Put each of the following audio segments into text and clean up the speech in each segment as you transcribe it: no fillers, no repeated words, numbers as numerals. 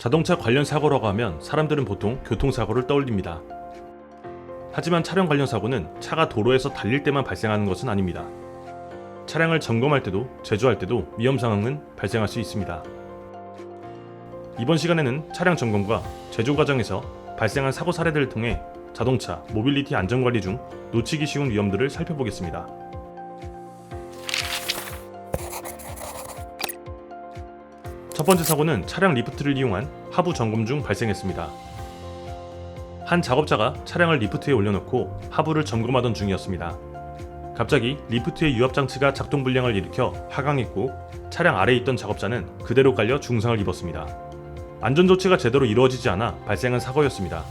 자동차 관련 사고라고 하면 사람들은 보통 교통사고를 떠올립니다. 하지만 차량 관련 사고는 차가 도로에서 달릴 때만 발생하는 것은 아닙니다. 차량을 점검할 때도 제조할 때도 위험 상황은 발생할 수 있습니다. 이번 시간에는 차량 점검과 제조 과정에서 발생한 사고 사례들을 통해 자동차, 모빌리티 안전관리 중 놓치기 쉬운 위험들을 살펴보겠습니다. 첫 번째 사고는 차량 리프트를 이용한 하부 점검 중 발생했습니다. 한 작업자가 차량을 리프트에 올려놓고 하부를 점검하던 중이었습니다. 갑자기 리프트의 유압장치가 작동 불량을 일으켜 하강했고 차량 아래에 있던 작업자는 그대로 깔려 중상을 입었습니다. 안전조치가 제대로 이루어지지 않아 발생한 사고였습니다.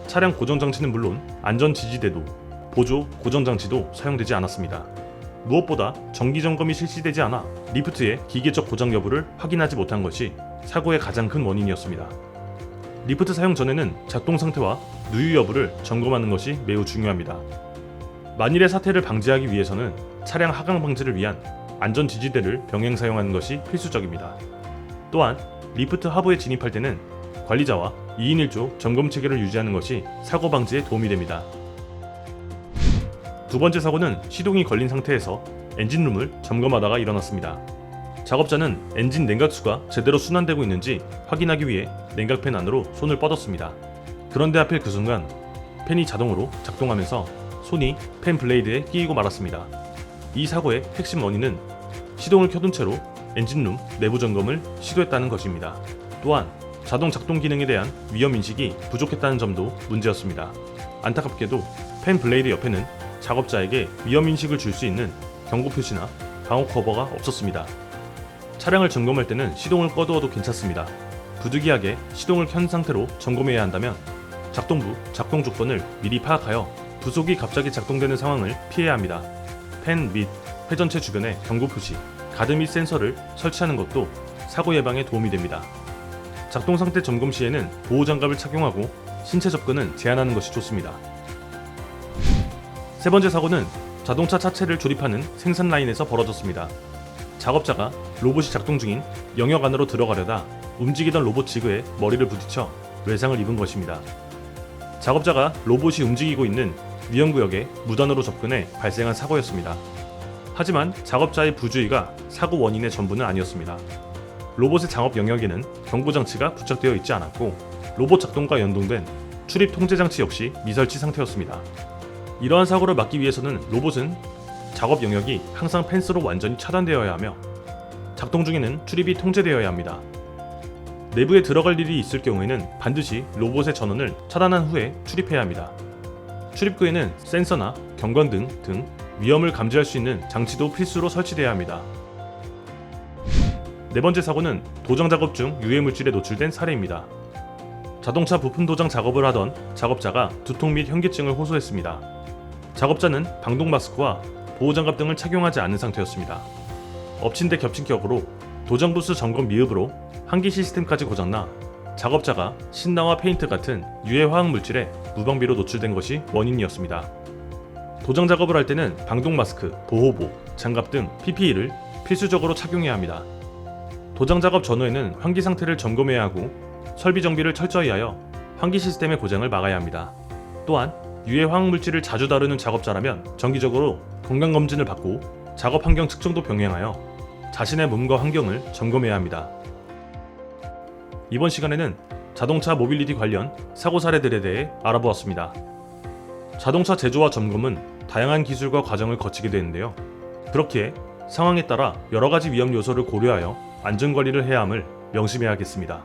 차량 고정장치는 물론 안전지지대도 보조 고정장치도 사용되지 않았습니다. 무엇보다 정기점검이 실시되지 않아 리프트의 기계적 고장 여부를 확인하지 못한 것이 사고의 가장 큰 원인이었습니다. 리프트 사용 전에는 작동 상태와 누유 여부를 점검하는 것이 매우 중요합니다. 만일의 사태를 방지하기 위해서는 차량 하강 방지를 위한 안전지지대를 병행 사용하는 것이 필수적입니다. 또한 리프트 하부에 진입할 때는 관리자와 2인 1조 점검 체계를 유지하는 것이 사고 방지에 도움이 됩니다. 두 번째 사고는 시동이 걸린 상태에서 엔진룸을 점검하다가 일어났습니다. 작업자는 엔진 냉각수가 제대로 순환되고 있는지 확인하기 위해 냉각팬 안으로 손을 뻗었습니다. 그런데 하필 그 순간 팬이 자동으로 작동하면서 손이 팬 블레이드에 끼이고 말았습니다. 이 사고의 핵심 원인은 시동을 켜둔 채로 엔진룸 내부 점검을 시도했다는 것입니다. 또한 자동 작동 기능에 대한 위험인식이 부족했다는 점도 문제였습니다. 안타깝게도 팬 블레이드 옆에는 작업자에게 위험인식을 줄 수 있는 경고 표시나 방호 커버가 없었습니다. 차량을 점검할 때는 시동을 꺼두어도 괜찮습니다. 부득이하게 시동을 켠 상태로 점검해야 한다면 작동부, 작동 조건을 미리 파악하여 부속이 갑자기 작동되는 상황을 피해야 합니다. 팬 및 회전체 주변에 경고 표시, 가드 및 센서를 설치하는 것도 사고 예방에 도움이 됩니다. 작동 상태 점검 시에는 보호장갑을 착용하고 신체 접근은 제한하는 것이 좋습니다. 세 번째 사고는 자동차 차체를 조립하는 생산 라인에서 벌어졌습니다. 작업자가 로봇이 작동 중인 영역 안으로 들어가려다 움직이던 로봇 지그에 머리를 부딪혀 외상을 입은 것입니다. 작업자가 로봇이 움직이고 있는 위험구역에 무단으로 접근해 발생한 사고였습니다. 하지만 작업자의 부주의가 사고 원인의 전부는 아니었습니다. 로봇의 작업 영역에는 경보장치가 부착되어 있지 않았고 로봇 작동과 연동된 출입 통제장치 역시 미설치 상태였습니다. 이러한 사고를 막기 위해서는 로봇은 작업 영역이 항상 펜스로 완전히 차단되어야 하며 작동 중에는 출입이 통제되어야 합니다. 내부에 들어갈 일이 있을 경우에는 반드시 로봇의 전원을 차단한 후에 출입해야 합니다. 출입구에는 센서나 경관등 등 위험을 감지할 수 있는 장치도 필수로 설치되어야 합니다. 네 번째 사고는 도장 작업 중 유해 물질에 노출된 사례입니다. 자동차 부품 도장 작업을 하던 작업자가 두통 및 현기증을 호소했습니다. 작업자는 방독 마스크와 보호장갑 등을 착용하지 않은 상태였습니다. 엎친 데 겹친 격으로 도장 부스 점검 미흡으로 환기 시스템까지 고장나 작업자가 신나와 페인트 같은 유해 화학 물질에 무방비로 노출된 것이 원인이었습니다. 도장 작업을 할 때는 방독 마스크, 보호복, 장갑 등 PPE를 필수적으로 착용해야 합니다. 도장 작업 전후에는 환기 상태를 점검해야 하고 설비 정비를 철저히 하여 환기 시스템의 고장을 막아야 합니다. 또한 유해 화학 물질을 자주 다루는 작업자라면 정기적으로 건강검진을 받고 작업 환경 측정도 병행하여 자신의 몸과 환경을 점검해야 합니다. 이번 시간에는 자동차 모빌리티 관련 사고 사례들에 대해 알아보았습니다. 자동차 제조와 점검은 다양한 기술과 과정을 거치게 되는데요. 그렇기에 상황에 따라 여러 가지 위험 요소를 고려하여 안전관리를 해야 함을 명심해야겠습니다.